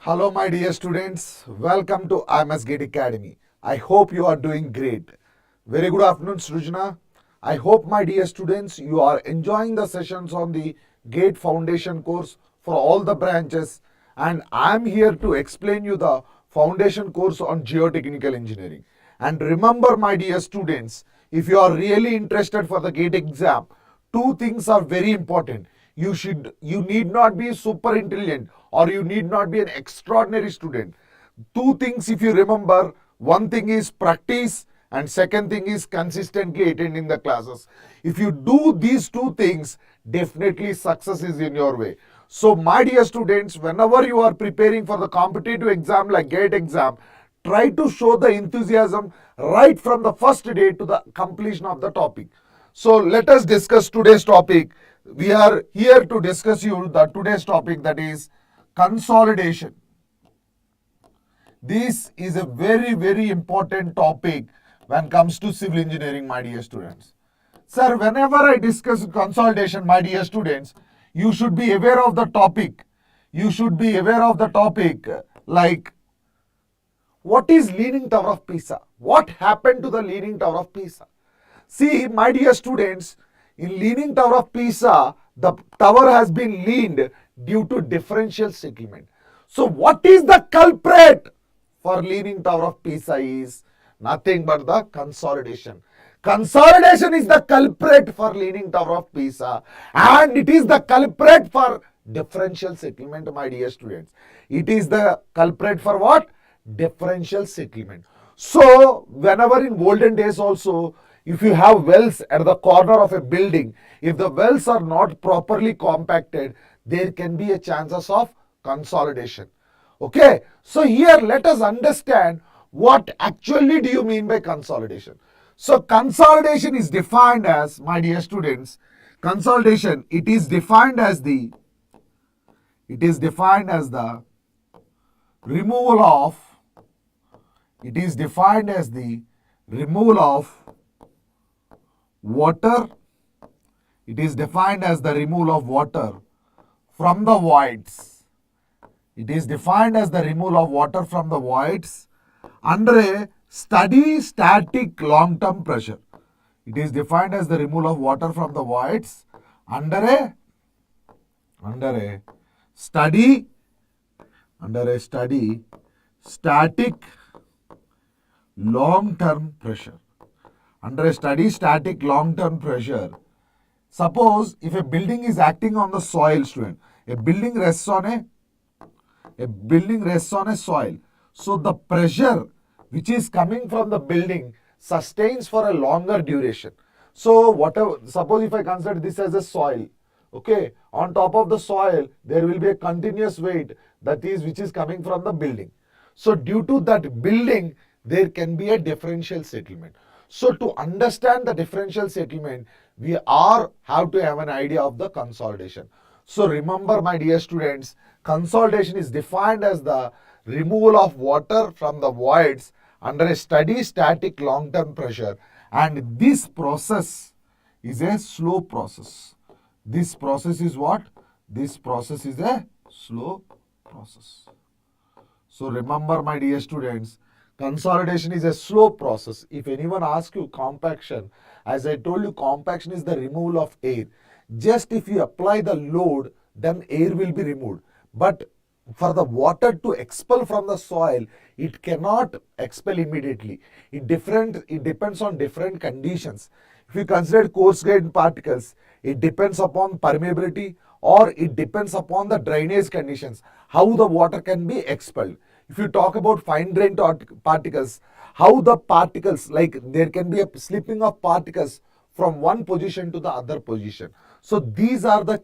Hello, my dear students. Welcome to IMS GATE Academy. I hope you are doing great. Very good afternoon, Srujana. I hope, my dear students, you are enjoying the sessions on the GATE Foundation course for all the branches. And I am here to explain you the foundation course on geotechnical engineering. And remember, my dear students, if you are really interested for the GATE exam, two things are very important. You need not be super intelligent or you need not be an extraordinary student. Two things, if you remember, one thing is practice and second thing is consistently attending the classes. If you do these two things, definitely success is in your way. So my dear students, whenever you are preparing for the competitive exam like GATE exam, try to show the enthusiasm right from the first day to the completion of the topic. So let us discuss today's topic. We are here to discuss you the today's topic, that is consolidation. This is a very important topic when it comes to civil engineering, my dear students. Sir, whenever I discuss consolidation, my dear students, you should be aware of the topic. You should be aware of the topic like what is Leaning Tower of Pisa? What happened to the Leaning Tower of Pisa? See, my dear students, in Leaning Tower of Pisa, the tower has been leaned due to differential settlement. So, what is the culprit for Leaning Tower of Pisa is nothing but the consolidation. Consolidation is the culprit for Leaning Tower of Pisa, and it is the culprit for differential settlement, my dear students. It is the culprit for what? Differential settlement. So, whenever in olden days also, if you have wells at the corner of a building, if the wells are not properly compacted, there can be a chances of consolidation. Okay, so here let us understand what actually do you mean by consolidation. So consolidation is defined as, my dear students, consolidation, it is defined as the removal of water. It is defined as the removal of water from the voids. It is defined as the removal of water from the voids under a steady static long-term pressure. It is defined as the removal of water from the voids under a steady static long-term pressure. Under a steady static long-term pressure. Suppose if a building is acting on the soil, student, a building rests on a soil. So the pressure which is coming from the building sustains for a longer duration. So whatever, suppose if I consider this as a soil, okay, on top of the soil there will be a continuous weight, that is which is coming from the building. So due to that building there can be a differential settlement. So to understand the differential settlement, we have to have an idea of the consolidation. So remember, my dear students, consolidation is defined as the removal of water from the voids under a steady static long-term pressure, and this process is a slow process. This process is what? This process is a slow process. So remember, my dear students, consolidation is a slow process. If anyone asks you compaction, as I told you, compaction is the removal of air. Just if you apply the load, then air will be removed. But for the water to expel from the soil, it cannot expel immediately. It depends on different conditions. If you consider coarse grained particles, it depends upon permeability or it depends upon the drainage conditions, how the water can be expelled. If you talk about fine grained particles, how the particles, like there can be a slipping of particles from one position to the other position. So these are the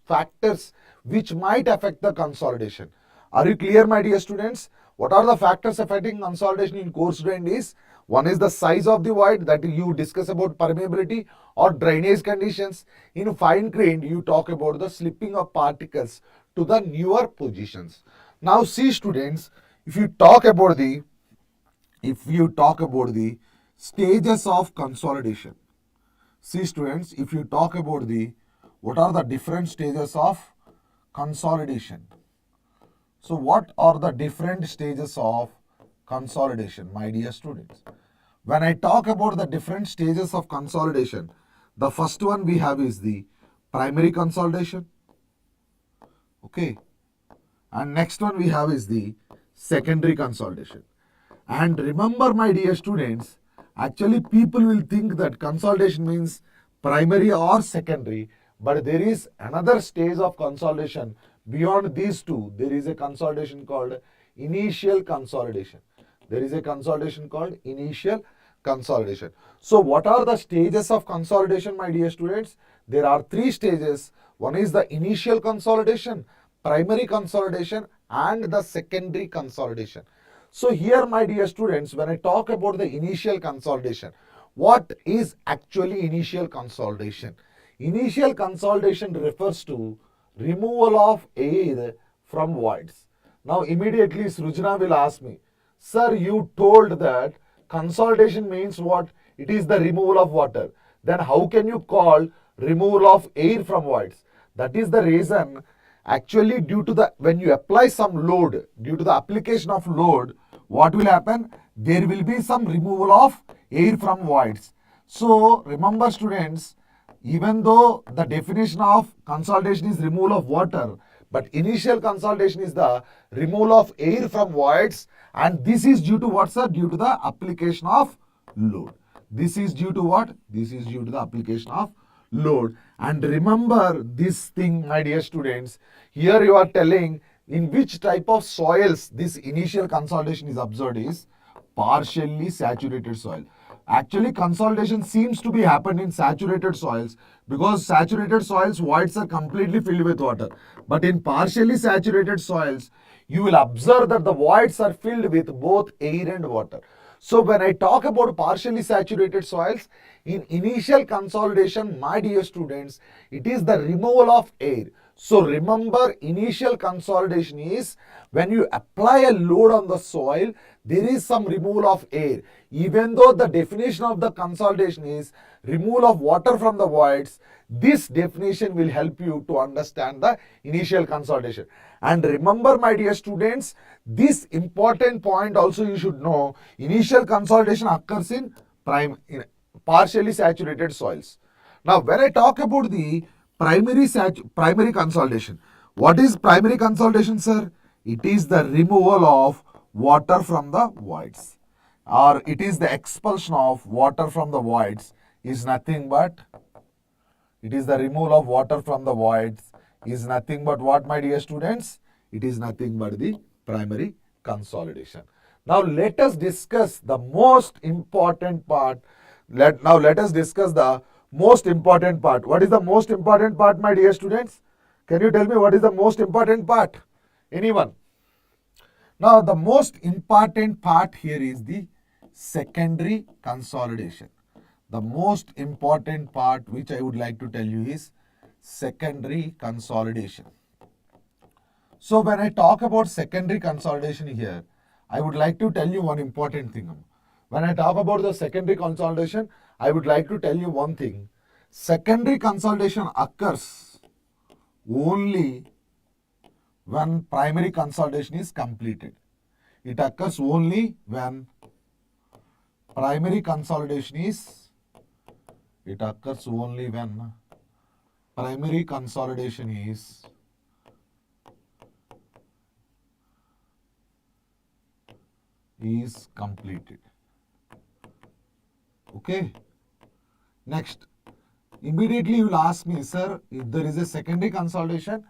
factors which might affect the consolidation. Are you clear, my dear students? What are the factors affecting consolidation in coarse grained is, one is the size of the void, that you discuss about permeability or drainage conditions. In fine grained, you talk about the slipping of particles to the newer positions. Now see, students, if you talk about the stages of consolidation. See, students, if you talk about what are the different stages of consolidation? So what are the different stages of consolidation, my dear students? When I talk about the different stages of consolidation, the first one we have is the primary consolidation. Okay. And next one we have is the secondary consolidation. And remember, my dear students, actually people will think that consolidation means primary or secondary, but there is another stage of consolidation beyond these two. There is a consolidation called initial consolidation. There is a consolidation called initial consolidation. So what are the stages of consolidation, my dear students? There are three stages. One is the initial consolidation, primary consolidation, and the secondary consolidation. So here, my dear students, when I talk about the initial consolidation, what is actually initial consolidation? Initial consolidation refers to removal of air from voids. Now immediately Srujana will ask me, sir, you told that consolidation means what? It is the removal of water. Then how can you call removal of air from voids? That is the reason. Actually, due to the, when you apply some load, due to the application of load, what will happen? There will be some removal of air from voids. So remember, students, even though the definition of consolidation is removal of water, but initial consolidation is the removal of air from voids, and this is due to what, sir? Due to the application of load. This is due to what? This is due to the application of load. And remember this thing, my dear students, here you are telling in which type of soils this initial consolidation is observed is partially saturated soil. Actually, consolidation seems to be happened in saturated soils because saturated soils voids are completely filled with water. But in partially saturated soils, you will observe that the voids are filled with both air and water. So when I talk about partially saturated soils, in initial consolidation, my dear students, it is the removal of air. So remember, initial consolidation is when you apply a load on the soil, there is some removal of air. Even though the definition of the consolidation is removal of water from the voids, this definition will help you to understand the initial consolidation. And remember, my dear students, this important point also you should know, initial consolidation occurs in partially saturated soils. Now, when I talk about the primary consolidation, what is primary consolidation, sir? It is the removal of water from the voids, or it is the expulsion of water from the voids, is nothing but, it is the removal of water from the voids, is nothing but what, my dear students? It is nothing but the primary consolidation. Now let us discuss the most important part. Let us discuss the most important part. What is the most important part, my dear students? Can you tell me what is the most important part? Anyone? Now the most important part here is the secondary consolidation. The most important part which I would like to tell you is secondary consolidation. So when I talk about secondary consolidation here, I would like to tell you one important thing. When I talk about the secondary consolidation, I would like to tell you one thing. Secondary consolidation occurs only when primary consolidation is completed. It occurs only when primary consolidation is primary consolidation is completed. Okay. Next, immediately you will ask me, sir, if there is a secondary consolidation,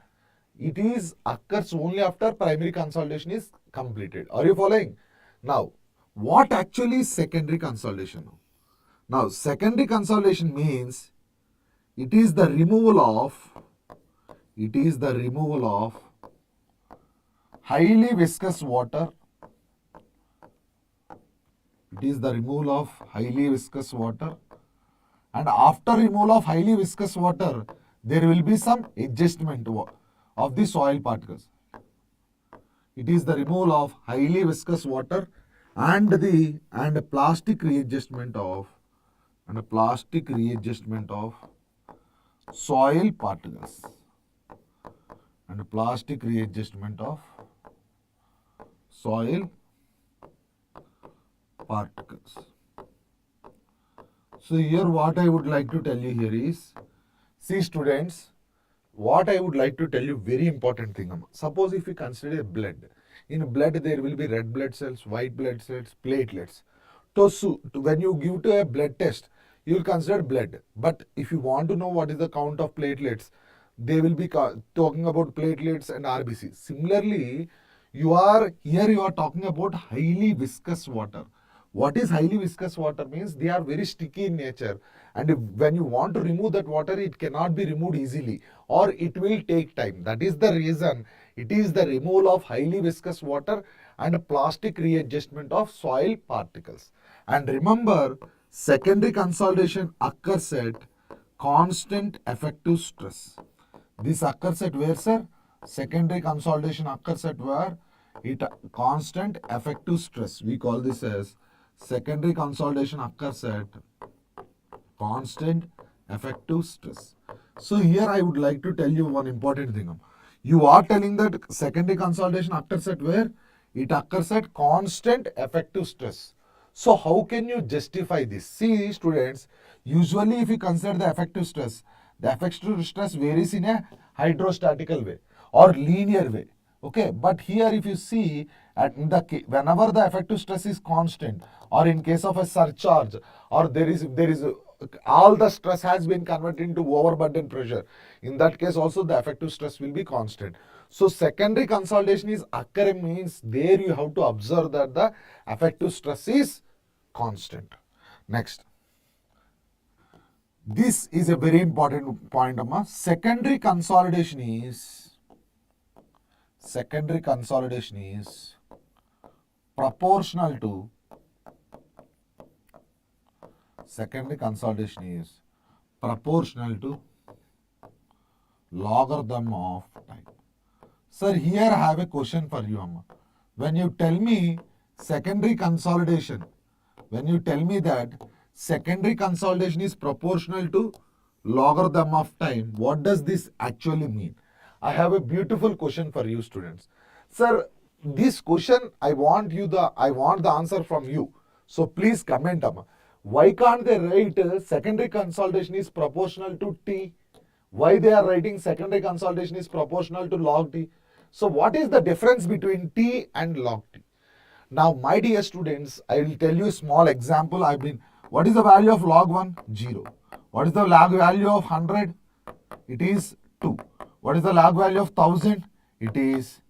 it is occurs only after primary consolidation is completed. Are you following? Now, what actually is secondary consolidation? Now, secondary consolidation means it is the removal of highly viscous water. It is the removal of highly viscous water, and after removal of highly viscous water, there will be some adjustment of the soil particles. It is the removal of highly viscous water and plastic readjustment of soil particles, and plastic readjustment of soil particles. So here what I would like to tell you here is, see students, what I would like to tell you, very important thing. Suppose if you consider blood, in blood there will be red blood cells, white blood cells, platelets. So when you give to a blood test, you will consider blood. But if you want to know what is the count of platelets, they will be talking about platelets and RBC. Similarly, you are talking about highly viscous water. What is highly viscous water means? They are very sticky in nature, and when you want to remove that water, it cannot be removed easily, or it will take time. That is the reason it is the removal of highly viscous water and plastic readjustment of soil particles. And remember, secondary consolidation occurs at constant effective stress. This occurs at where, sir? Secondary consolidation occurs at where? It constant effective stress. We call this as secondary consolidation occurs at constant effective stress. So here I would like to tell you one important thing. You are telling that secondary consolidation occurs at where? It occurs at constant effective stress. So how can you justify this? See students, usually if you consider the effective stress varies in a hydrostatical way or linear way. Okay, but here if you see whenever the effective stress is constant, or in case of a surcharge, or there is all the stress has been converted into overburden pressure, in that case also the effective stress will be constant. So secondary consolidation is occurring means there you have to observe that the effective stress is constant. Next, this is a very important point, Amma. Secondary consolidation is proportional to logarithm of time. Sir, here I have a question for you, Amma. When you tell me secondary consolidation, that secondary consolidation is proportional to logarithm of time, what does this actually mean? I have a beautiful question for you students. Sir, this question I want the answer from you. So please comment, Amma. Why can't they write secondary consolidation is proportional to T? Why they are writing secondary consolidation is proportional to log T? So what is the difference between T and log T? Now, my dear students, I will tell you a small example. What is the value of log 1? 0. What is the log value of 100? It is 2. What is the log value of 1000? It is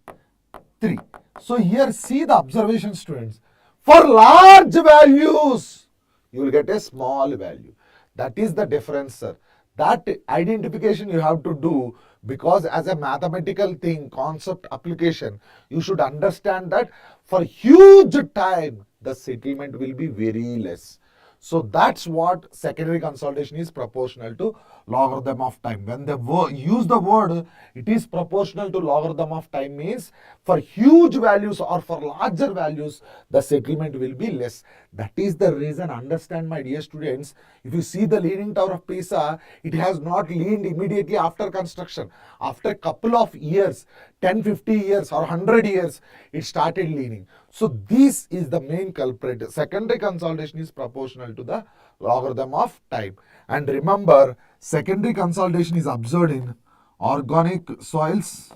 3. So here see the observation, students. For large values, you will get a small value. That is the difference, sir. That identification you have to do, because as a mathematical thing, concept application, you should understand that for huge time, the settlement will be very less. So that's what secondary consolidation is proportional to logarithm of time. When they use the word, it is proportional to logarithm of time means for huge values or for larger values, the settlement will be less. That is the reason, understand my dear students, if you see the Leaning Tower of Pisa, it has not leaned immediately after construction. After a couple of years, 10, 50 years or 100 years, it started leaning. So this is the main culprit. Secondary consolidation is proportional to the logarithm of time. And remember, secondary consolidation is observed in organic soils.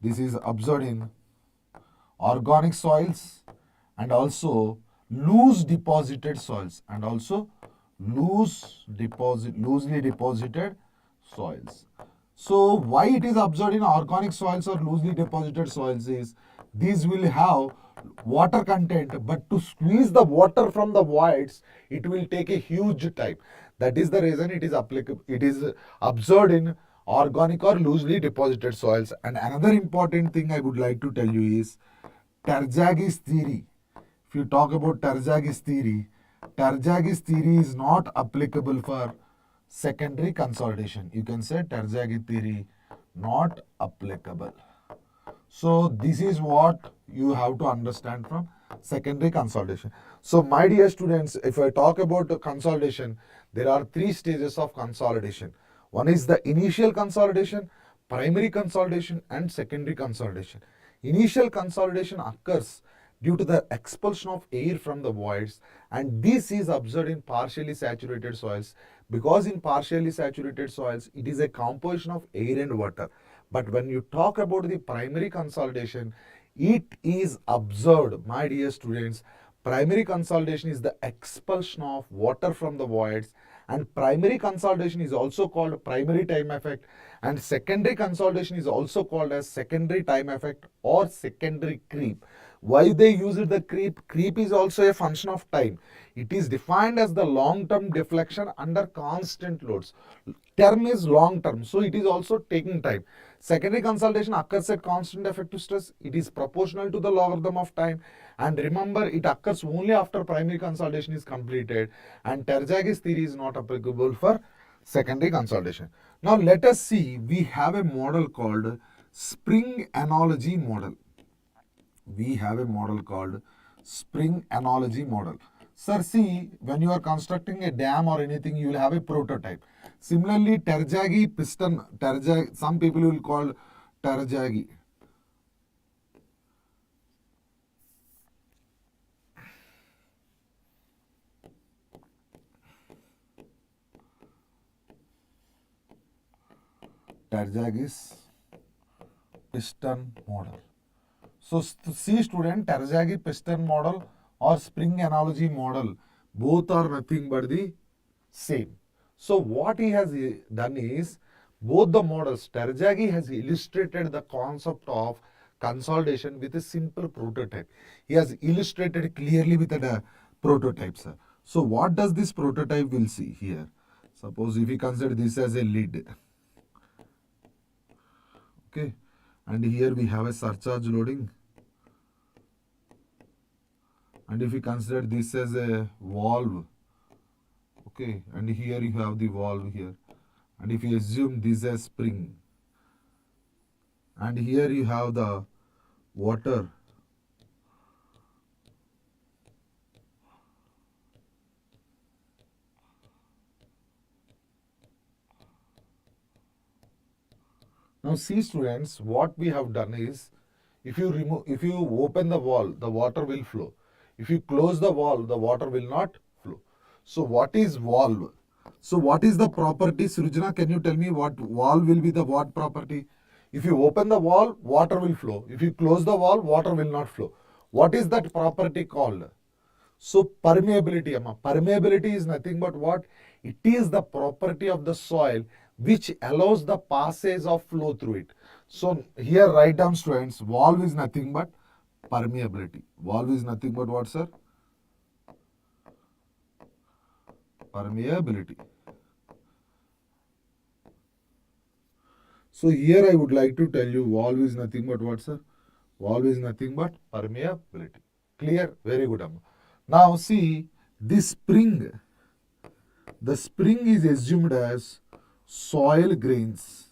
This is observed in organic soils and also loosely deposited soils loosely deposited soils. So why it is observed in organic soils or loosely deposited soils is these will have water content, but to squeeze the water from the voids, it will take a huge time. That is the reason it is applicable. It is observed in organic or loosely deposited soils. And another important thing I would like to tell you is Terzaghi's theory. If you talk about Terzaghi's theory is not applicable for secondary consolidation. You can say Terzaghi theory not applicable. So this is what you have to understand from secondary consolidation. So my dear students, if I talk about consolidation, there are 3 stages of consolidation. One is the initial consolidation, primary consolidation and secondary consolidation. Initial consolidation occurs due to the expulsion of air from the voids, and this is observed in partially saturated soils, because in partially saturated soils it is a composition of air and water. But when you talk about the primary consolidation, it is observed, my dear students, primary consolidation is the expulsion of water from the voids, and primary consolidation is also called primary time effect, and secondary consolidation is also called as secondary time effect or secondary creep. Why they use it the creep? Creep is also a function of time. It is defined as the long term deflection under constant loads. Term is long term, so it is also taking time. Secondary consolidation occurs at constant effective stress. It is proportional to the logarithm of time, and remember, it occurs only after primary consolidation is completed, and Terjagi's theory is not applicable for secondary consolidation. Now let us see, we have a model called spring analogy model. We have a model called spring analogy model. Sir, see, when you are constructing a dam or anything, you will have a prototype. Similarly, Terjagi piston, some people will call Terjagi. Terjagi's piston model. So see student, Terjagi piston model or spring analogy model, both are nothing but the same. So what he has done is, both the models, Terjagi has illustrated the concept of consolidation with a simple prototype. He has illustrated clearly with a prototype, sir. So what does this prototype will see here? Suppose if we consider this as a lid, okay, and here we have a surcharge loading, and if we consider this as a valve, okay, and here you have the valve here, and if you assume this as spring, and here you have the water, now see students, what we have done is, if you open the valve, the water will flow. If you close the valve, the water will not flow. So what is valve? So what is the property? Srujana, can you tell me what valve will be the what property? If you open the valve, water will flow. If you close the valve, water will not flow. What is that property called? So permeability, Amma. Permeability is nothing but what? It is the property of the soil which allows the passage of flow through it. So here write down students, valve is nothing but permeability. Valve is nothing but what, sir? Permeability. So here I would like to tell you, valve is nothing but what, sir? Valve is nothing but permeability. Clear? Very good, Amma. Now see, this spring, the spring is assumed as soil grains.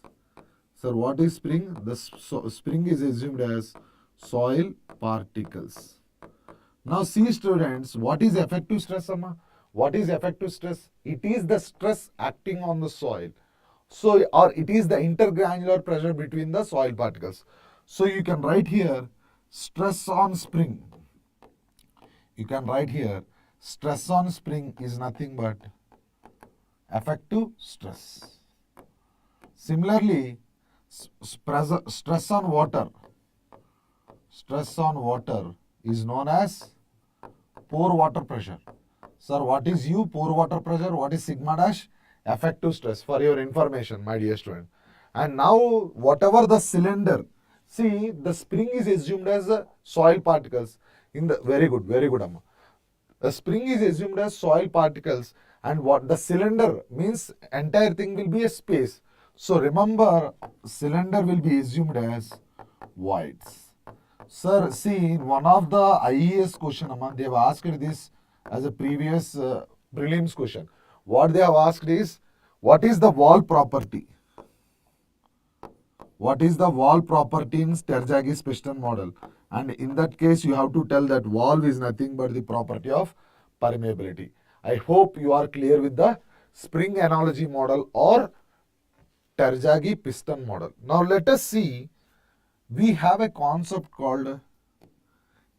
Sir, what is spring? The spring is assumed as soil particles. Now see students, what is effective stress, Amma? What is effective stress? It is the stress acting on the soil. So, or it is the intergranular pressure between the soil particles. So you can write here stress on spring. You can write here stress on spring is nothing but effective stress. Similarly, stress on water is known as pore water pressure. Sir, what is U? Pore water pressure. What is sigma dash? Effective stress, for your information, my dear student. And now, whatever the cylinder, see, the spring is assumed as soil particles. In the very good, Amma. The spring is assumed as soil particles, and what the cylinder means, entire thing will be a space. So remember, cylinder will be assumed as voids. Sir, see, in one of the IES question, Amma, they have asked this as a previous prelims question. What they have asked is, what is the wall property? What is the wall property in Terjagi's piston model? And in that case, you have to tell that valve is nothing but the property of permeability. I hope you are clear with the spring analogy model or Terjagi piston model. Now let us see we have a concept called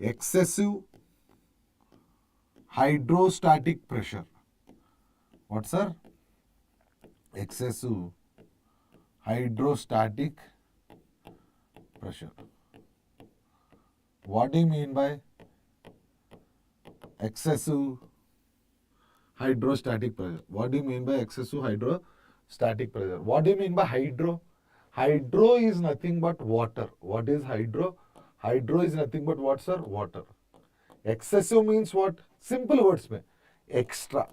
excessive hydrostatic pressure. What, sir? Excessive hydrostatic pressure. What do you mean by excessive hydrostatic pressure? What do you mean by excessive hydrostatic pressure? What do you mean by hydro? Hydro is nothing but water. What is hydro? Hydro is nothing but what, sir? Water. Excessive means what? Simple words mein. Extra.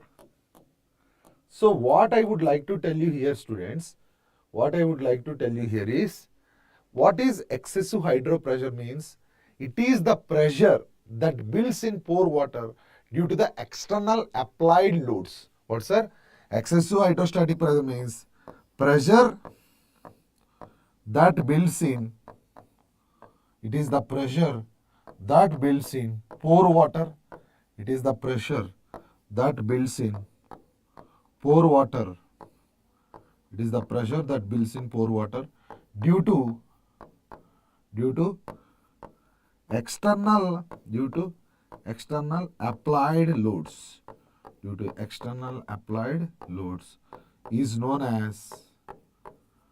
So what I would like to tell you here, students, what I would like to tell you here is, what is excessive hydro pressure means? It is the pressure that builds in pore water due to the external applied loads. What, sir? Excessive hydrostatic pressure means pressure that builds in, it is the pressure that builds in pore water. It is the pressure that builds in pore water. It is the pressure that builds in pore water due to external applied loads. Due to external applied loads is known as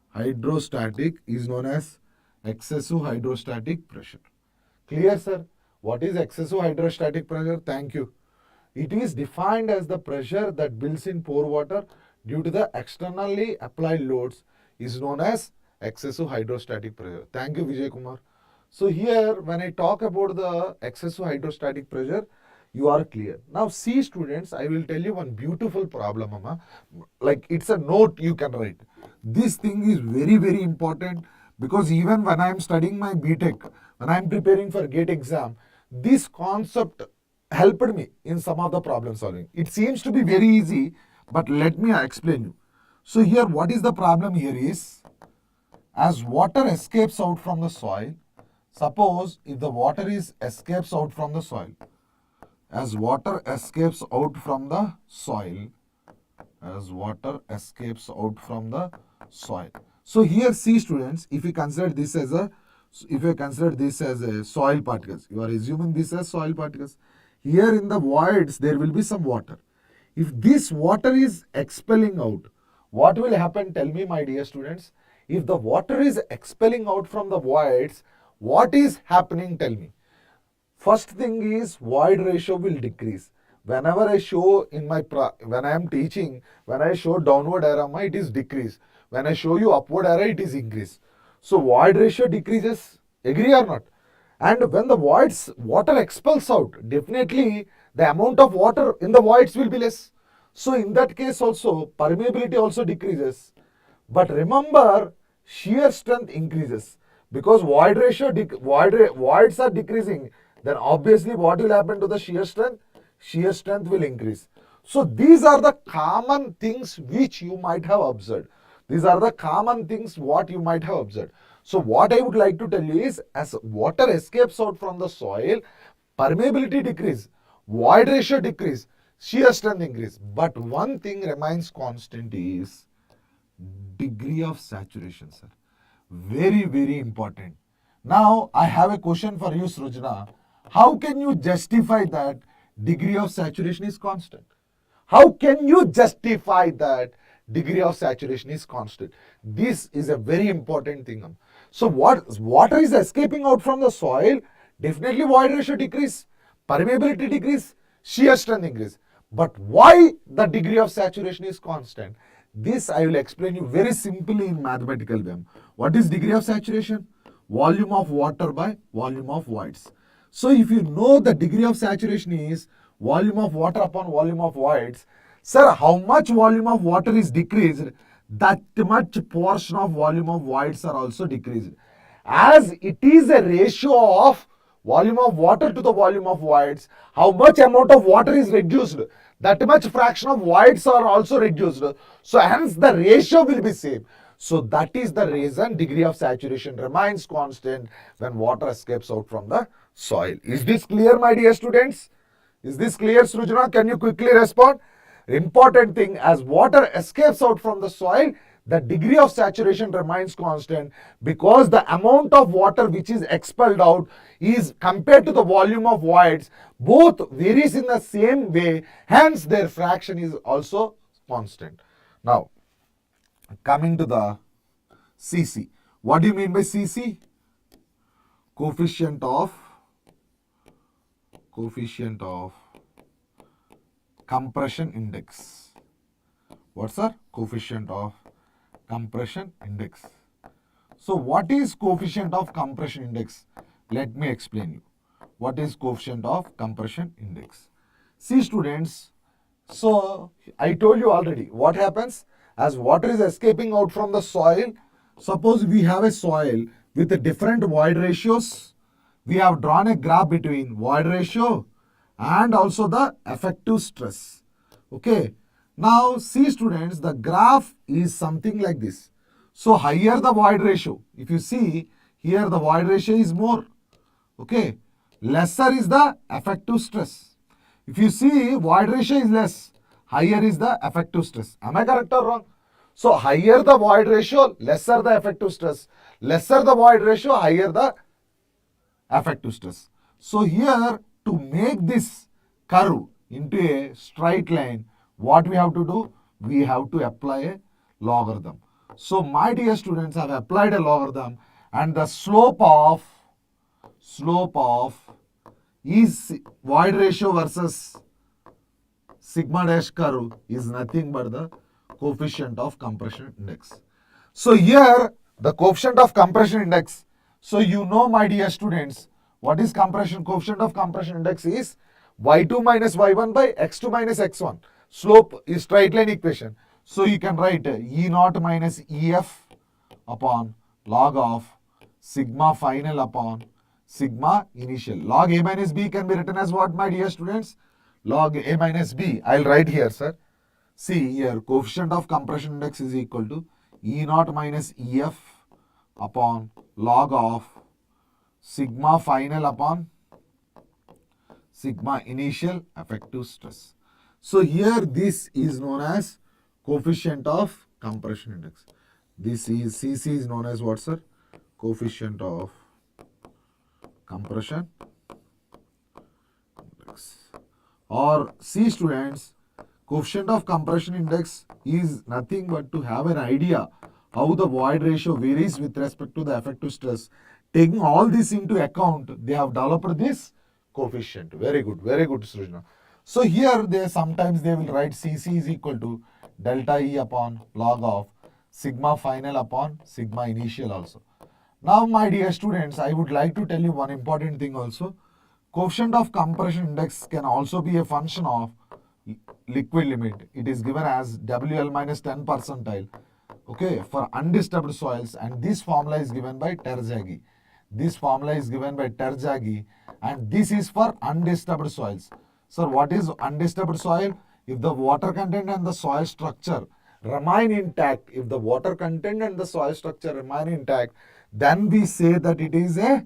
hydrostatic, is known as excessive hydrostatic pressure. Clear, sir? What is excessive hydrostatic pressure? Thank you. It is defined as the pressure that builds in pore water due to the externally applied loads is known as excessive hydrostatic pressure. Thank you, Vijay Kumar. So here, when I talk about the excessive hydrostatic pressure, you are clear. Now see, students, I will tell you one beautiful problem, Mama. Like, it's a note you can write. This thing is very, very important, because even when I am studying my BTech, when I am preparing for GATE exam, this concept helped me in some of the problem solving. It seems to be very easy, but let me explain you. So here, what is the problem here is, as water escapes out from the soil, suppose if the water escapes out from the soil, as water escapes out from the soil, as water escapes out from the soil. So here, see, students, if you consider this as a soil particles, you are assuming this as soil particles. Here in the voids, there will be some water. If this water is expelling out, what will happen? Tell me, my dear students. If the water is expelling out from the voids, what is happening? Tell me. First thing is, void ratio will decrease. Whenever I show in my, when I am teaching, when I show downward arrow, it is decrease. When I show you upward arrow, it is increase. So void ratio decreases. Agree or not? And when the voids, water expels out, definitely the amount of water in the voids will be less. So in that case also, permeability also decreases. But remember, shear strength increases. Because void ratio, voids are decreasing, then obviously what will happen to the shear strength? Shear strength will increase. So these are the common things which you might have observed. These are the common things what you might have observed. So what I would like to tell you is, as water escapes out from the soil, permeability decrease, void ratio decrease, shear strength increase. But one thing remains constant is degree of saturation, sir. Very, very important. Now, I have a question for you, Srujana. How can you justify that degree of saturation is constant? How can you justify that degree of saturation is constant? This is a very important thing. So, water is escaping out from the soil, definitely void ratio decrease, permeability decrease, shear strength increase. But why the degree of saturation is constant? This I will explain you very simply in mathematical way. What is degree of saturation? Volume of water by volume of voids. So if you know the degree of saturation is volume of water upon volume of voids, sir, how much volume of water is decreased, that much portion of volume of voids are also decreased. As it is a ratio of volume of water to the volume of voids, how much amount of water is reduced, that much fraction of voids are also reduced. So hence the ratio will be same. So that is the reason degree of saturation remains constant when water escapes out from the soil. Is this clear, my dear students? Is this clear, Srujana? Can you quickly respond? Important thing, as water escapes out from the soil, the degree of saturation remains constant because the amount of water which is expelled out is compared to the volume of voids, both varies in the same way, hence their fraction is also constant. Now, coming to the CC. What do you mean by CC? Coefficient of compression index. What's our coefficient of compression index? So what is coefficient of compression index? Let me explain you. What is coefficient of compression index? See students, so I told you already what happens as water is escaping out from the soil. Suppose we have a soil with a different void ratios. We have drawn a graph between void ratio and also the effective stress. Okay. Now see students, the graph is something like this. So higher the void ratio, if you see here the void ratio is more. Okay. Lesser is the effective stress. If you see void ratio is less, higher is the effective stress. Am I correct or wrong? So higher the void ratio, lesser the effective stress. Lesser the void ratio, higher the effective stress. So here to make this curve into a straight line, what we have to do? We have to apply a logarithm. So my dear students, have applied a logarithm and the slope of is void ratio versus sigma dash curve is nothing but the coefficient of compression index. So here the coefficient of compression index. So you know my dear students, what is coefficient of compression index is y2 minus y1 by x2 minus x1. Slope is straight line equation. So you can write E naught minus EF upon log of sigma final upon sigma initial. Log A minus B can be written as what, my dear students? Log A minus B. I'll write here, sir. See here, coefficient of compression index is equal to E naught minus EF upon log of sigma final upon sigma initial effective stress. So here this is known as coefficient of compression index. This is CC is known as what, sir? Coefficient of compression index. Or see students, coefficient of compression index is nothing but to have an idea how the void ratio varies with respect to the effective stress. Taking all this into account, they have developed this coefficient. Very good, Srujna. So here sometimes they will write CC is equal to delta E upon log of sigma final upon sigma initial also. Now my dear students, I would like to tell you one important thing also. Coefficient of compression index can also be a function of liquid limit. It is given as WL minus 10 percentile, okay, for undisturbed soils, and this formula is given by Terzaghi. And this is for undisturbed soils. So what is undisturbed soil? If the water content and the soil structure remain intact, then we say that it is a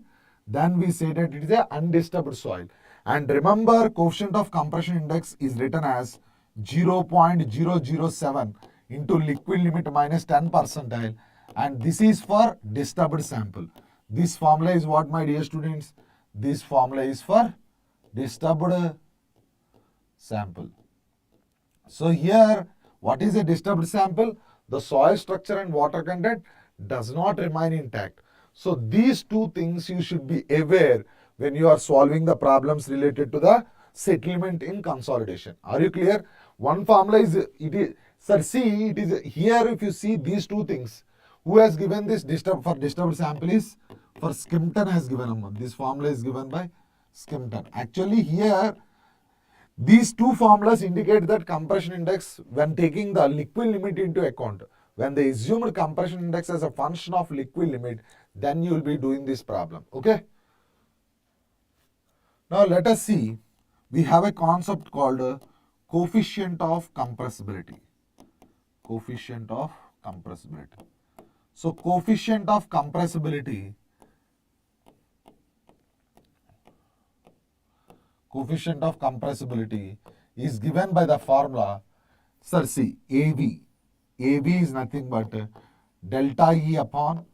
undisturbed soil. And remember, coefficient of compression index is written as 0.007 into liquid limit minus 10 percentile, and this is for disturbed sample. This formula is what, my dear students? This formula is for disturbed sample. So here, what is a disturbed sample? The soil structure and water content does not remain intact. So these two things you should be aware when you are solving the problems related to the settlement in consolidation. Are you clear? One formula is, sir, see, it is here. If you see these two things, who has given this disturbed sample is for Skimpton has given them. This formula is given by Skimpton. Actually here, these two formulas indicate that compression index when taking the liquid limit into account. When they assumed compression index as a function of liquid limit, then you will be doing this problem. Okay. Now let us see. We have a concept called coefficient of compressibility. So coefficient of compressibility is given by the formula, sir, see, AV AB is nothing but delta E upon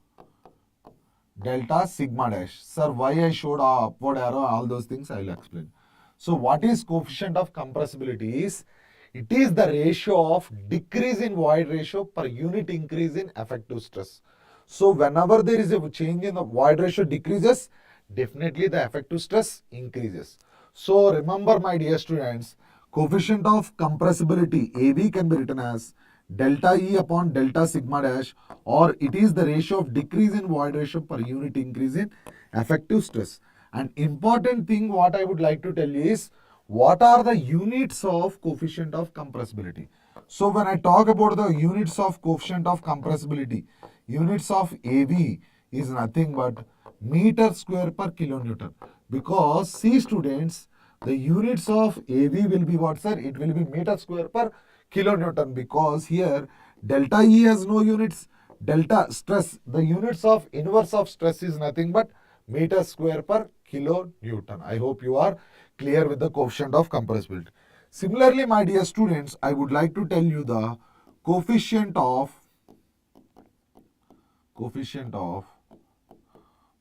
delta sigma dash. Sir, why I showed upward arrow, all those things I will explain. So what is coefficient of compressibility is, it is the ratio of decrease in void ratio per unit increase in effective stress. So whenever there is a change in the void ratio decreases, definitely the effective stress increases. So remember my dear students, coefficient of compressibility AB can be written as delta E upon delta sigma dash, or it is the ratio of decrease in void ratio per unit increase in effective stress. And important thing what I would like to tell you is, what are the units of coefficient of compressibility? So when I talk about the units of coefficient of compressibility, units of AB is nothing but meter square per kilonewton. Because see students, the units of AB will be what, sir? It will be meter square per kilonewton, because here delta E has no units. Delta stress, the units of inverse of stress is nothing but meter square per kilonewton. I hope you are clear with the coefficient of compressibility. Similarly, my dear students, I would like to tell you the coefficient of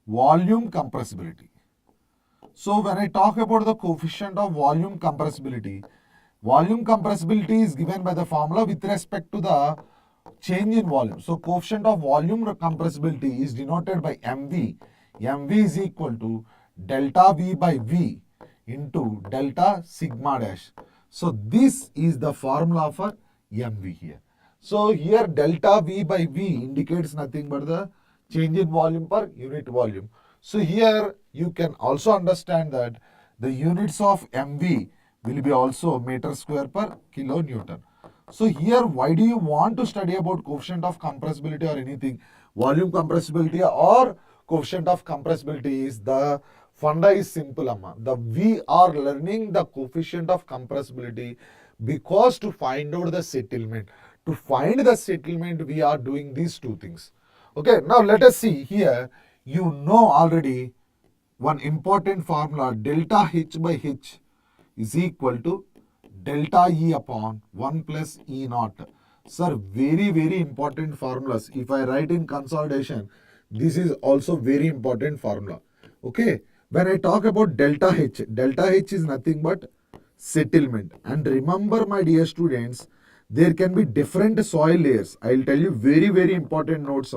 volume compressibility. So when I talk about the coefficient of volume compressibility is given by the formula with respect to the change in volume. So coefficient of volume compressibility is denoted by MV. MV is equal to delta V by V into delta sigma dash. So this is the formula for MV here. So here delta V by V indicates nothing but the change in volume per unit volume. So here you can also understand that the units of MV will be also meter square per kilonewton. So here, why do you want to study about coefficient of compressibility or anything? Volume compressibility or coefficient of compressibility is, the funda is simple, amma. We are learning the coefficient of compressibility because to find out the settlement. To find the settlement, we are doing these two things. Okay, now let us see here. You know already one important formula, delta H by H is equal to delta E upon 1 plus E naught. Sir, very important formulas. If I write in consolidation, this is also very important formula. Okay, when I talk about delta H is nothing but settlement. And remember my dear students, there can be different soil layers. I will tell you very important notes.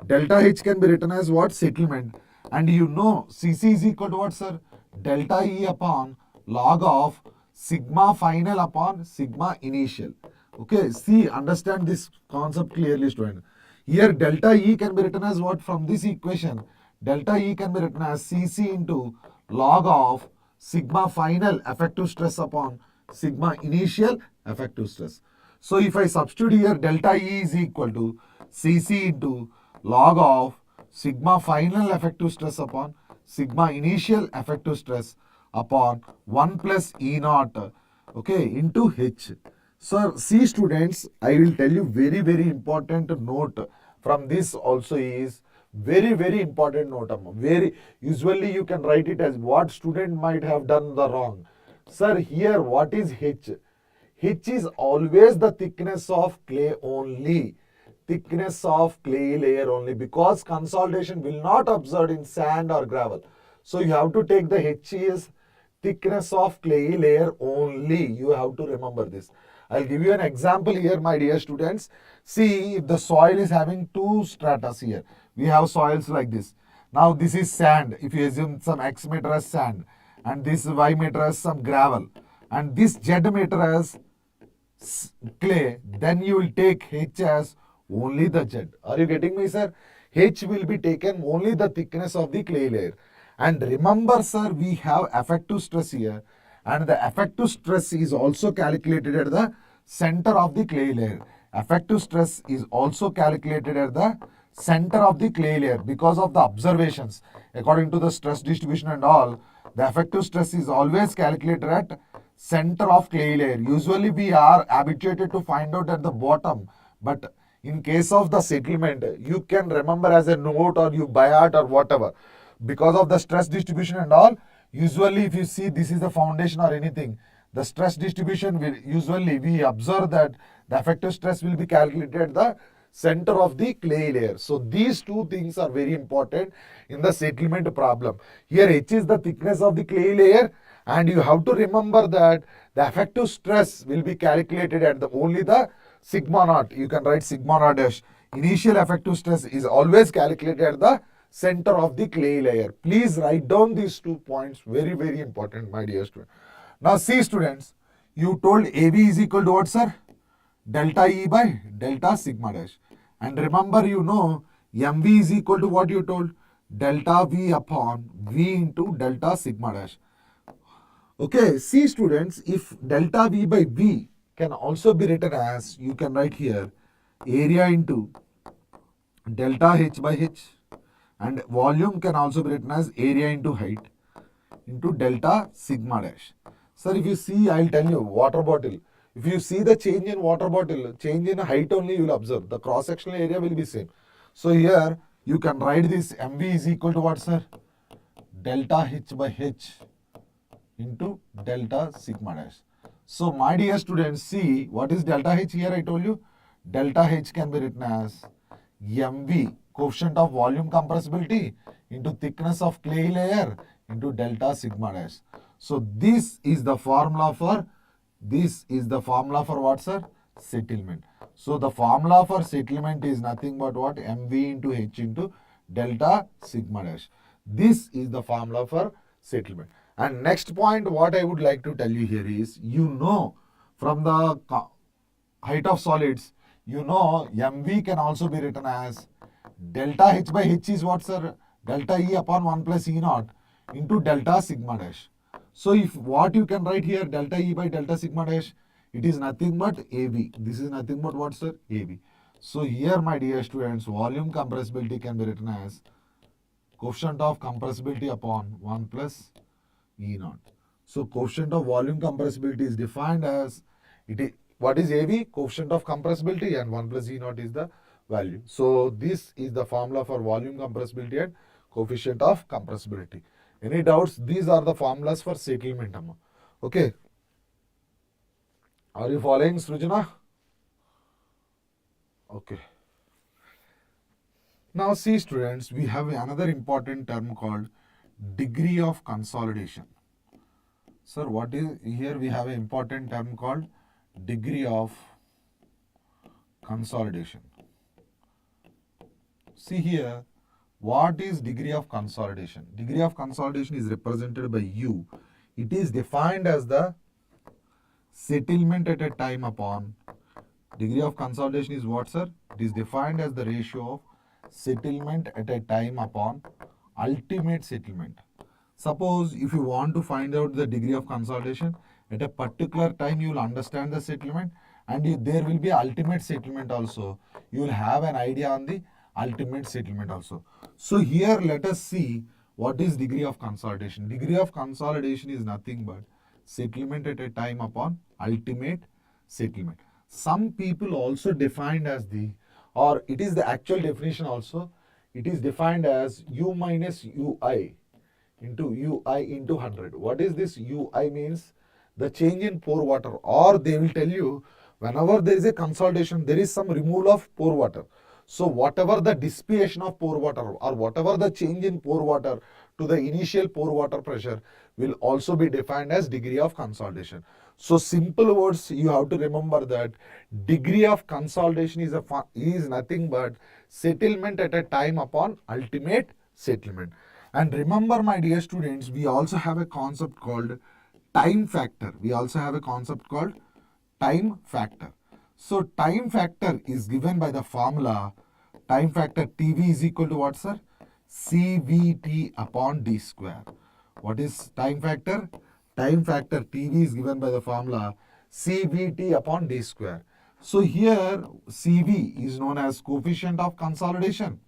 Delta H can be written as what? Settlement. And you know Cc is equal to what, sir? Delta E upon log of sigma final upon sigma initial. Okay, see, understand this concept clearly, student. Here delta E can be written as what? From this equation, delta E can be written as Cc into log of sigma final effective stress upon sigma initial effective stress. So if I substitute here, delta E is equal to Cc into log of sigma final effective stress upon sigma initial effective stress upon 1 plus E naught, okay, into H. So see students, I will tell you very important note from this also is very important note. Very usually you can write it as what student might have done the wrong. Sir, here what is H? H is always the thickness of clay only. Thickness of clay layer only, because consolidation will not observe in sand or gravel. So you have to take the H is thickness of clay layer only. You have to remember this. I'll give you an example here, my dear students. See, if the soil is having two stratas here, we have soils like this. Now this is sand. If you assume some X meter as sand, and this Y meter as some gravel, and this Z meter as clay, then you will take H as only the Z. Are you getting me, sir? H will be taken only the thickness of the clay layer. And remember, sir, we have effective stress here, and the effective stress is also calculated at the center of the clay layer. Effective stress is also calculated at the center of the clay layer because of the observations. According to the stress distribution and all, the effective stress is always calculated at center of clay layer. Usually we are habituated to find out at the bottom, but in case of the settlement, you can remember as a note or you by heart or whatever. Because of the stress distribution and all, usually if you see this is the foundation or anything, The stress distribution will usually we observe that the effective stress will be calculated at the center of the clay layer. So these two things are very important in the settlement problem. Here H is the thickness of the clay layer, and you have to remember that the effective stress will be calculated at the only the sigma naught. You can write sigma naught dash. Initial effective stress is always calculated at the center of the clay layer. Please write down these 2 points. Very, very important, my dear student. Now see students, you told AB is equal to what, sir? Delta E by delta sigma dash. And remember, you know, MV is equal to what you told? Delta V upon V into delta sigma dash. Okay, see students, if delta V by V can also be written as, you can write here, area into delta H by H, and volume can also be written as area into height into delta sigma dash. Sir, if you see, I'll tell you, water bottle. If you see the change in water bottle, change in height only you will observe. The cross-sectional area will be same. So here, you can write this MV is equal to what, sir? Delta H by H into delta sigma dash. So my dear students, see, what is delta H here? I told you, delta H can be written as MV, coefficient of volume compressibility, into thickness of clay layer into delta sigma dash. So this is the formula for what, sir? Settlement. So the formula for settlement is nothing but what? MV into H into delta sigma dash. This is the formula for settlement. And next point what I would like to tell you here is, you know, from the height of solids, you know, MV can also be written as delta H by H is what, sir? Delta E upon 1 plus E naught into delta sigma dash. So if what you can write here, delta E by delta sigma dash, it is nothing but AB. This is nothing but what, sir? AB. So here, my dear students, volume compressibility can be written as coefficient of compressibility upon 1 plus E naught. So coefficient of volume compressibility is defined as, what is AB? Coefficient of compressibility, and 1 plus E naught is the value. So this is the formula for volume compressibility and coefficient of compressibility. Any doubts? These are the formulas for settlement. Okay. Are you following, Srujana? Okay. Now see students, we have another important term called degree of consolidation. Sir, what is here? We have an important term called degree of consolidation. See here, what is degree of consolidation? Degree of consolidation is represented by U. It is defined as the settlement at a time upon. Degree of consolidation is what, sir? It is defined as the ratio of settlement at a time upon ultimate settlement. Suppose if you want to find out the degree of consolidation, at a particular time you will understand the settlement, and there will be ultimate settlement also. You will have an idea on the ultimate settlement also. So here let us see what is degree of consolidation. Degree of consolidation is nothing but settlement at a time upon ultimate settlement. Some people also defined as or it is the actual definition also. It is defined as U minus UI into 100. What is this? UI means the change in pore water, or they will tell you whenever there is a consolidation, there is some removal of pore water. So whatever the dissipation of pore water or whatever the change in pore water to the initial pore water pressure will also be defined as degree of consolidation. So simple words, you have to remember that degree of consolidation is nothing but settlement at a time upon ultimate settlement. And remember, my dear students, we also have a concept called time factor. We also have a concept called time factor. So time factor is given by the formula time factor TV is equal to what, sir? CVT upon D square. What is time factor? Time factor TV is given by the formula CVT upon D square. So here CV is known as coefficient of consolidation.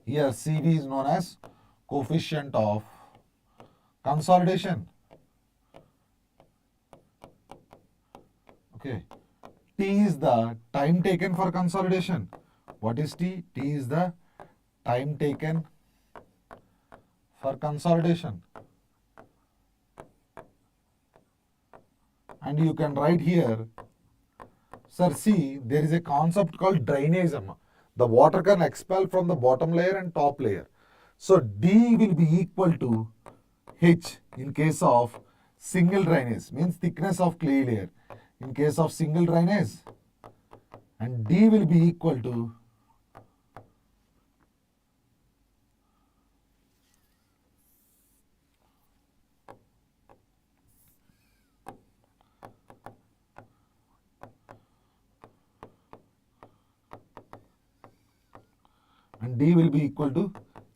Here CV is known as coefficient of consolidation. Okay. T is the time taken for consolidation. What is T? T is the time taken for consolidation. and you can write here, sir, see, there is a concept called drainage. The water can expel from the bottom layer and top layer. So D will be equal to H in case of single drainage, means thickness of clay layer. In case of single drainage, and D will be equal to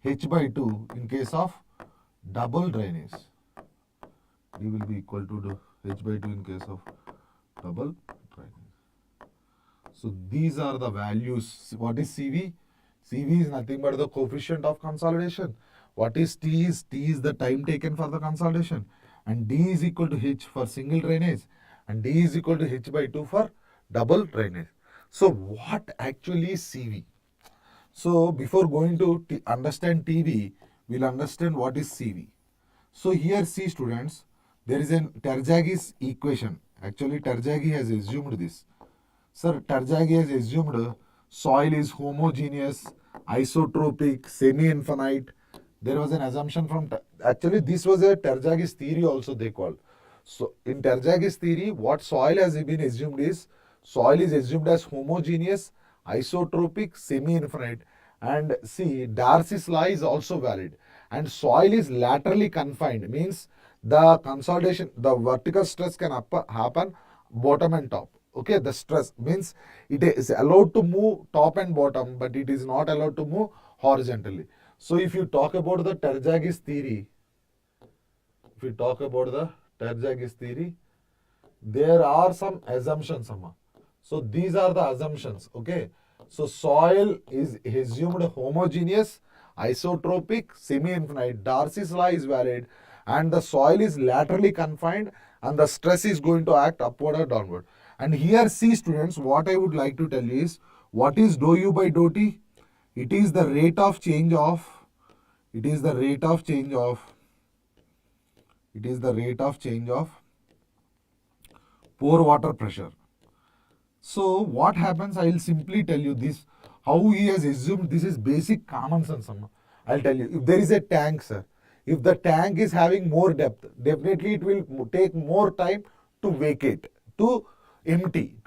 H by 2 in case of double drainage. D will be equal to H by 2 in case of double drainage. So these are the values. What is CV? CV is nothing but the coefficient of consolidation. What is T is? T is the time taken for the consolidation. And D is equal to H for single drainage. And D is equal to H by 2 for double drainage. So what actually is CV? So before going to understand TV, we'll understand what is CV. So here see students, there is an Terjagi's equation. Actually Terjagi has assumed this. Sir, Terjagi has assumed soil is homogeneous, isotropic, semi-infinite. There was an assumption from, actually this was a Terjagi's theory also they called. So in Terjagi's theory, what soil has been assumed is, soil is assumed as homogeneous, isotropic, semi-infinite. And see, Darcy's law is also valid. And soil is laterally confined, means the consolidation, the vertical stress can happen bottom and top. Okay, the stress means it is allowed to move top and bottom, but it is not allowed to move horizontally. So if you talk about the Terjagi's theory, there are some assumptions. So these are the assumptions. Okay. So soil is assumed homogeneous, isotropic, semi-infinite. Darcy's law is valid, and the soil is laterally confined, and the stress is going to act upward or downward. And here see students, what I would like to tell you is, what is dou U by dou T? It is the rate of change of pore water pressure. So what happens, I will simply tell you this, how he has assumed, this is basic common sense. I'll tell you, if there is a tank, sir, if the tank is having more depth, definitely it will take more time to vacate, to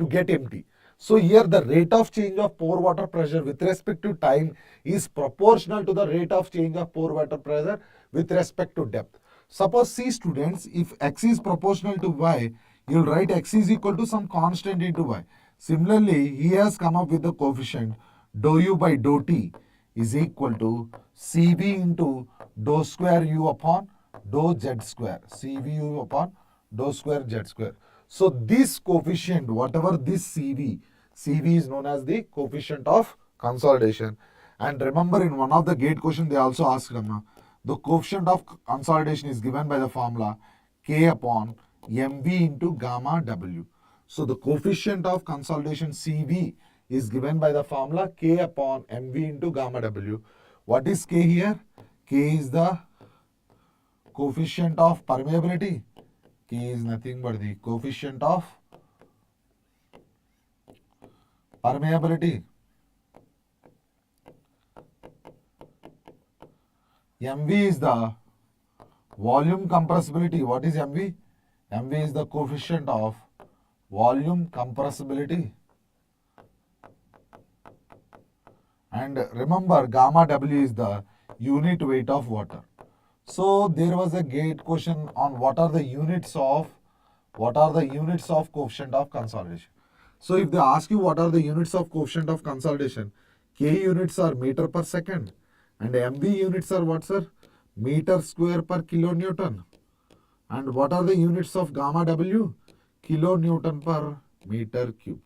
get empty. So here the rate of change of pore water pressure with respect to time is proportional to the rate of change of pore water pressure with respect to depth. Suppose see students, if x is proportional to y, you will write x is equal to some constant into y. Similarly, he has come up with the coefficient dou U by dou T is equal to CV into dou square U upon dou Z square. CVU upon dou square Z square. So this coefficient, whatever this CV is known as the coefficient of consolidation. And remember, in one of the gate question they also asked, the coefficient of consolidation is given by the formula K upon MV into gamma W. So the coefficient of consolidation CV is given by the formula K upon MV into gamma W. What is K here? K is the coefficient of permeability. K is nothing but the coefficient of permeability. MV is the volume compressibility. What is MV? MV is the coefficient of volume compressibility. And remember, gamma W is the unit weight of water. So there was a gate question on what are the units of coefficient of consolidation. So if they ask you what are the units of coefficient of consolidation, K units are meter per second and MV units are what, sir? Meter square per kilonewton. And what are the units of gamma W? Kilonewton per meter cube.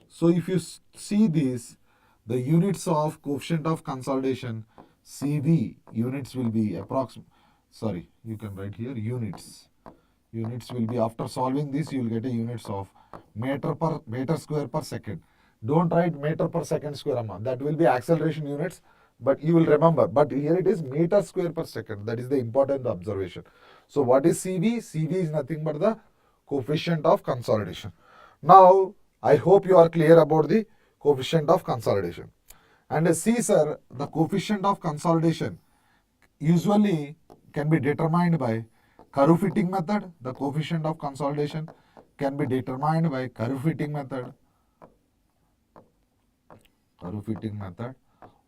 So if you see this, the units of coefficient of consolidation, CV units will be you can write here units. Units will be, after solving this, you will get a units of meter square per second. Don't write meter per second square, that will be acceleration units, but you will remember. But here it is meter square per second. That is the important observation. So what is CV? CV is nothing but the coefficient of consolidation. Now, I hope you are clear about the coefficient of consolidation. And see, sir, the coefficient of consolidation usually can be determined by curve fitting method. The coefficient of consolidation can be determined by curve fitting method,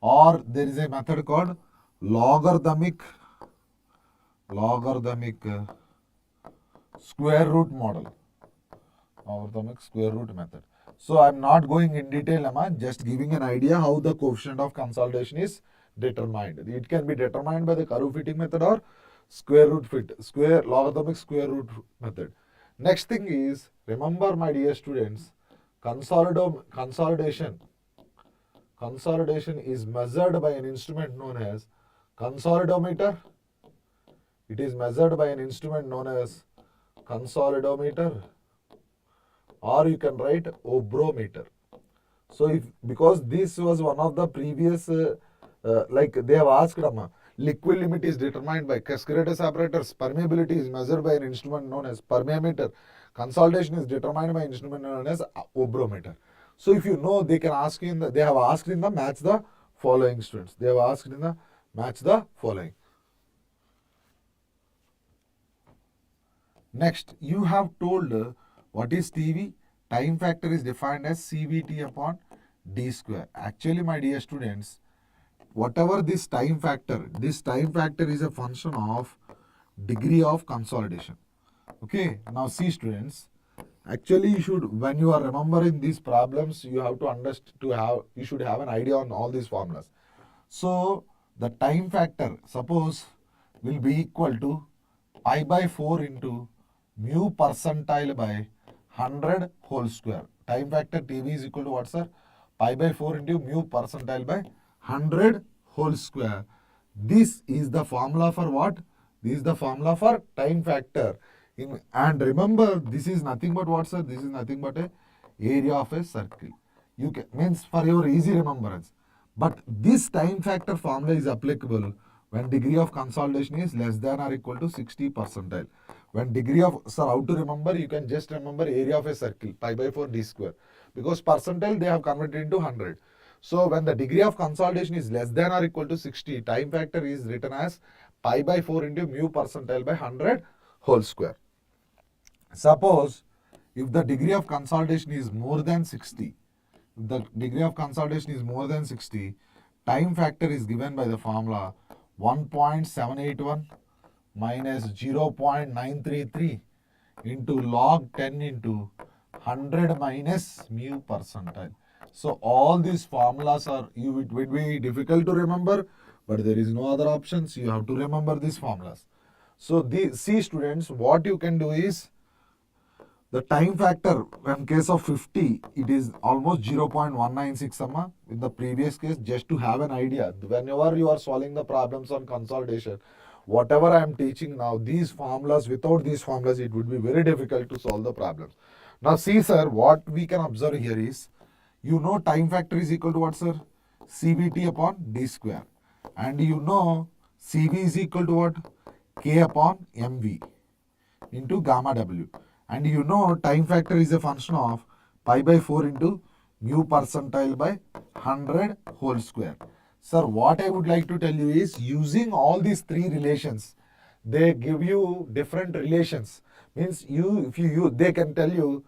or there is a method called logarithmic square root model, logarithmic square root method. So I am not going in detail, I am just giving an idea how the coefficient of consolidation is determined. It can be determined by the curve fitting method or logarithmic square root method. Next thing is, remember my dear students, consolidation is measured by an instrument known as consolidometer. It is measured by an instrument known as consolidometer, or you can write obrometer. So because this was one of the previous like they have asked, liquid limit is determined by cascaretus apparatus, permeability is measured by an instrument known as permeameter, consolidation is determined by an instrument known as obrometer. So if you know, they can ask you they have asked in the match the following, students. They have asked in the match the following. Next, you have told what is TV? Time factor is defined as CVT upon D square. Actually, my dear students, whatever this time factor is a function of degree of consolidation. Okay, now see, students, actually you should, when you are remembering these problems, you have to understand, you should have an idea on all these formulas. So the time factor, suppose, will be equal to pi by 4 into mu percentile by 100 whole square. Time factor TV is equal to what, sir? Pi by 4 into mu percentile by 100 whole square. This is the formula for what? This is the formula for time factor. And remember, this is nothing but what, sir? This is nothing but a area of a circle. You can, means for your easy remembrance. But this time factor formula is applicable when degree of consolidation is less than or equal to 60 percentile. When degree of, sir, how to remember? You can just remember area of a circle, pi by 4 d square. Because percentile they have converted into 100. So when the degree of consolidation is less than or equal to 60, time factor is written as pi by 4 into mu percentile by 100 whole square. Suppose if the degree of consolidation is more than 60, time factor is given by the formula 1.781 minus 0.933 into log 10 into 100 minus mu percentile. So all these formulas are, it will be difficult to remember, but there is no other options. You have to remember these formulas. So see, students, what you can do is, the time factor, in case of 50, it is almost 0.196. In the previous case, just to have an idea, whenever you are solving the problems on consolidation, whatever I am teaching now, these formulas, without these formulas, it would be very difficult to solve the problems. Now see, sir, what we can observe here is, you know time factor is equal to what, sir? CVT upon D square. And you know CV is equal to what? K upon MV into gamma W. And you know time factor is a function of pi by 4 into mu percentile by 100 whole square. Sir, what I would like to tell you is, using all these three relations, they give you different relations. Means they can tell you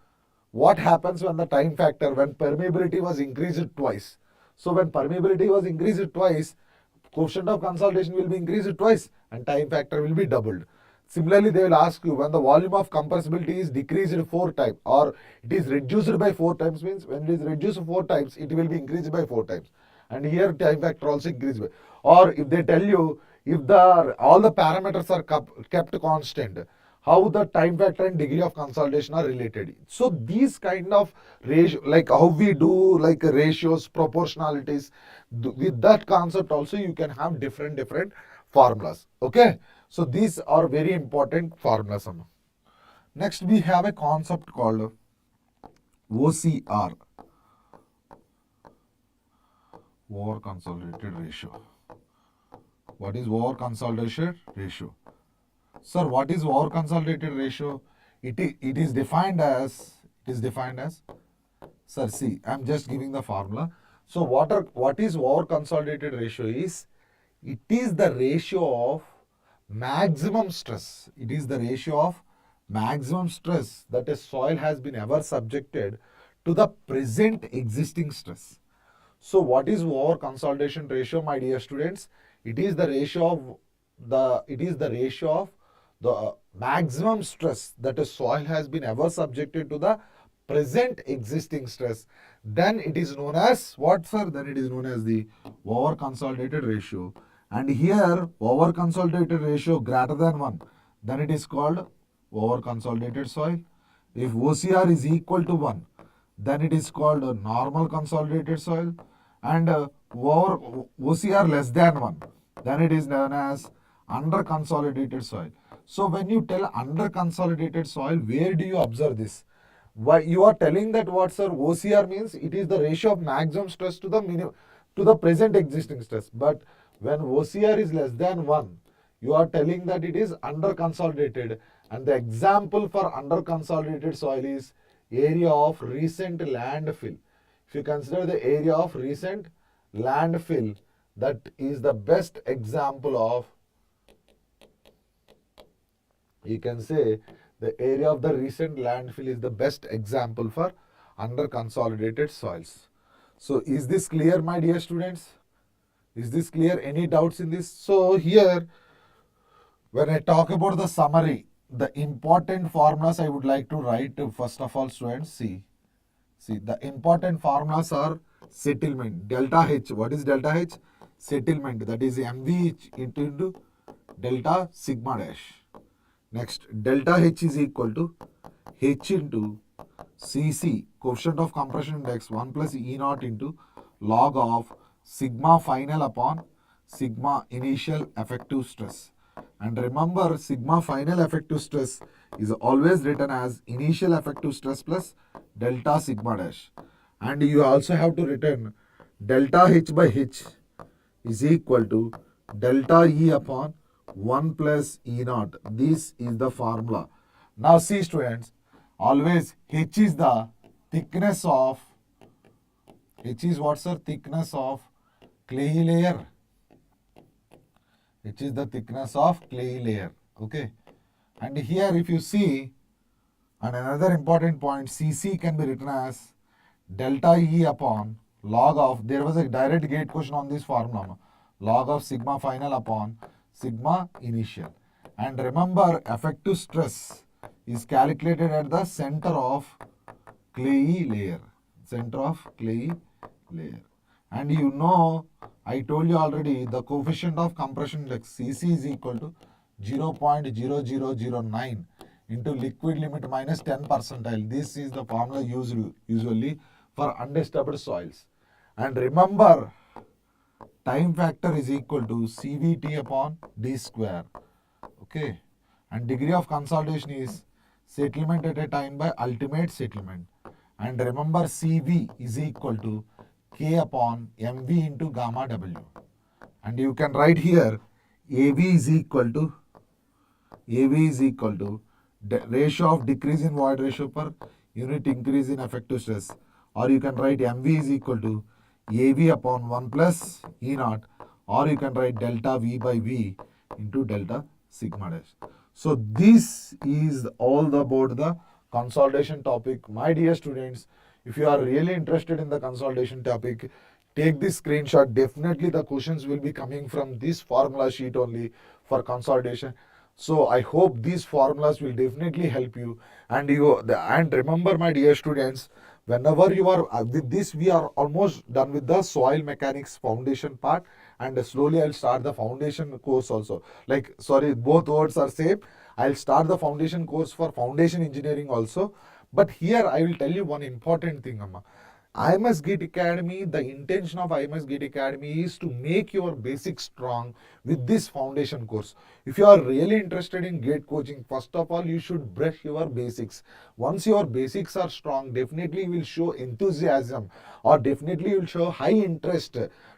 what happens when the time factor, when permeability was increased twice. So when permeability was increased twice, coefficient of consolidation will be increased twice and time factor will be doubled. Similarly, they will ask you when the volume of compressibility is decreased 4 times or it is reduced by 4 times, means when it is reduced 4 times, it will be increased by 4 times. And here time factor also increased by. Or if they tell you, if all the parameters are kept constant, how the time factor and degree of consolidation are related. So these kind of ratio, like how we do like ratios, proportionalities, with that concept also you can have different formulas. Okay. So these are very important formulas. Next we have a concept called OCR, over consolidated ratio. What is over consolidated ratio? Sir, what is over consolidated ratio? it is defined as, sir, see, I'm just giving the formula. So what is over consolidated ratio is, it is the ratio of maximum stress. It is the ratio of maximum stress that a soil has been ever subjected to the present existing stress. So what is over consolidation ratio, my dear students? It is the ratio of the maximum stress that a soil has been ever subjected to the present existing stress. Then it is known as what, sir? Then it is known as the over consolidated ratio. And here over consolidated ratio greater than 1, then it is called over consolidated soil. If OCR is equal to 1, then it is called a normal consolidated soil. And over OCR less than 1, then it is known as under consolidated soil. So when you tell under consolidated soil, where do you observe this? Why you are telling that what, sir? OCR means it is the ratio of maximum stress to the present existing stress. But when OCR is less than 1, you are telling that it is under consolidated. And the example for under consolidated soil is area of recent landfill. If you consider the area of recent landfill, that is the best example of, you can say, the area of the recent landfill is the best example for under consolidated soils. So is this clear, my dear students? Is this clear? Any doubts in this? So here, when I talk about the summary, the important formulas I would like to write, first of all, students, see, the important formulas are settlement, delta H. What is delta H? Settlement, that is MV into delta sigma dash. Next, delta H is equal to H into Cc, coefficient of compression index, 1 plus E naught into log of sigma final upon sigma initial effective stress. And remember, sigma final effective stress is always written as initial effective stress plus delta sigma dash. And you also have to written delta H by H is equal to delta E upon 1 plus E naught. This is the formula. Now see, students, always H is the thickness of, H is what, sir? Thickness of clayey layer. H is the thickness of clayey layer. Okay. And here if you see, and another important point, Cc can be written as delta E upon log of, there was a direct gate question on this formula, log of sigma final upon sigma initial. And remember, effective stress is calculated at the center of clayey layer. Center of clayey layer. And you know, I told you already, the coefficient of compression index Cc is equal to 0.0009 into liquid limit minus 10 percentile. This is the formula used usually for undisturbed soils. And remember, time factor is equal to CVT upon D square. Okay. And degree of consolidation is settlement at a time by ultimate settlement. And remember, CV is equal to K upon MV into gamma W. And you can write here AV is equal to ratio of decrease in void ratio per unit increase in effective stress. Or you can write MV is equal to AV upon 1 plus E naught, or you can write delta V by V into delta sigma dash. So this is all about the consolidation topic. My dear students, if you are really interested in the consolidation topic, take this screenshot. Definitely the questions will be coming from this formula sheet only for consolidation. So I hope these formulas will definitely help you. And remember, my dear students, whenever you are with this, we are almost done with the soil mechanics foundation part, and slowly I'll start the foundation course also. Like, sorry, both words are same. I'll start the foundation course for foundation engineering also. But here I will tell you one important thing, Amma. IMS GATE Academy, the intention of IMS GATE Academy is to make your basics strong with this foundation course. If you are really interested in GATE coaching, first of all, you should brush your basics. Once your basics are strong, definitely you will show enthusiasm, or definitely you will show high interest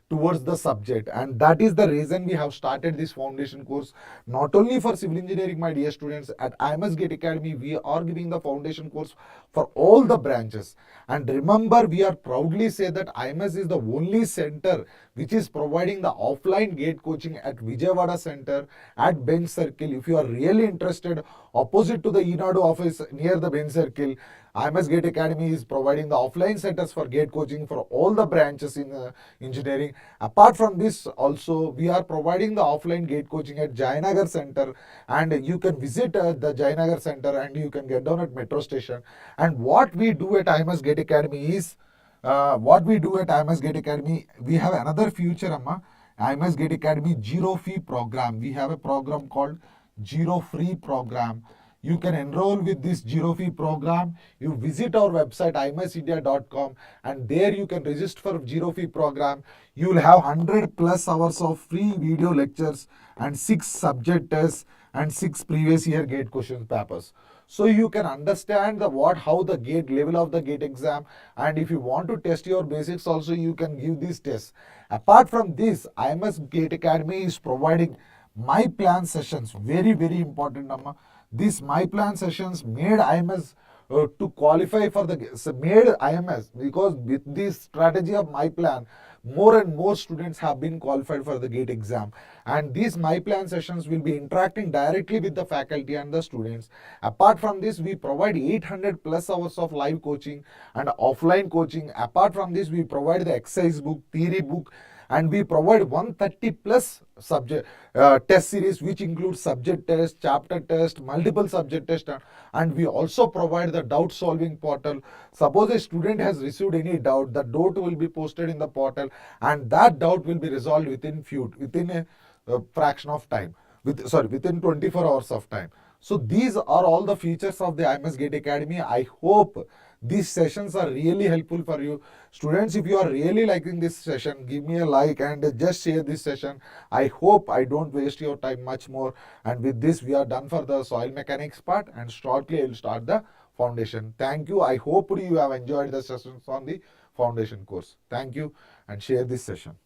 towards the subject, and that is the reason we have started this foundation course not only for civil engineering. My dear students, at IMS GATE Academy we are giving the foundation course for all the branches. And remember, we are proudly say that IMS is the only center which is providing the offline gate coaching at Vijayawada center at Bench Circle. If you are really interested, opposite to the Enadu office near the Bench Circle, IMS GATE Academy is providing the offline centers for gate coaching for all the branches in engineering. Apart from this, also we are providing the offline gate coaching at Jayanagar Center, and you can visit the Jayanagar Center and you can get down at metro station. And what we do at IMS GATE Academy is, we have another future, Amma. IMS GATE Academy zero fee program. We have a program called zero free program. You can enroll with this zero fee program. You visit our website imsindia.com, and there you can register for zero fee program. You will have 100 plus hours of free video lectures and 6 subject tests and 6 previous year gate question papers. So you can understand how the gate level of the gate exam, and if you want to test your basics also, you can give these tests. Apart from this, IMS GATE Academy is providing my plan sessions. Very, very important, Amma. These my plan sessions made IMS to qualify for the made IMS, because with this strategy of my plan, more and more students have been qualified for the gate exam. And these my plan sessions will be interacting directly with the faculty and the students. Apart from this, we provide 800 plus hours of live coaching and offline coaching. Apart from this, we provide the exercise book, theory book, and we provide 130 plus subject test series, which includes subject test, chapter test, multiple subject test, and we also provide the doubt solving portal. Suppose a student has received any doubt, the doubt will be posted in the portal, and that doubt will be resolved within a fraction of time, within 24 hours of time. So these are all the features of the IMS GATE Academy. I hope these sessions are really helpful for you. Students, if you are really liking this session, give me a like and just share this session. I hope I don't waste your time much more. And with this, we are done for the soil mechanics part, and shortly I will start the foundation. Thank you. I hope you have enjoyed the sessions on the foundation course. Thank you, and share this session.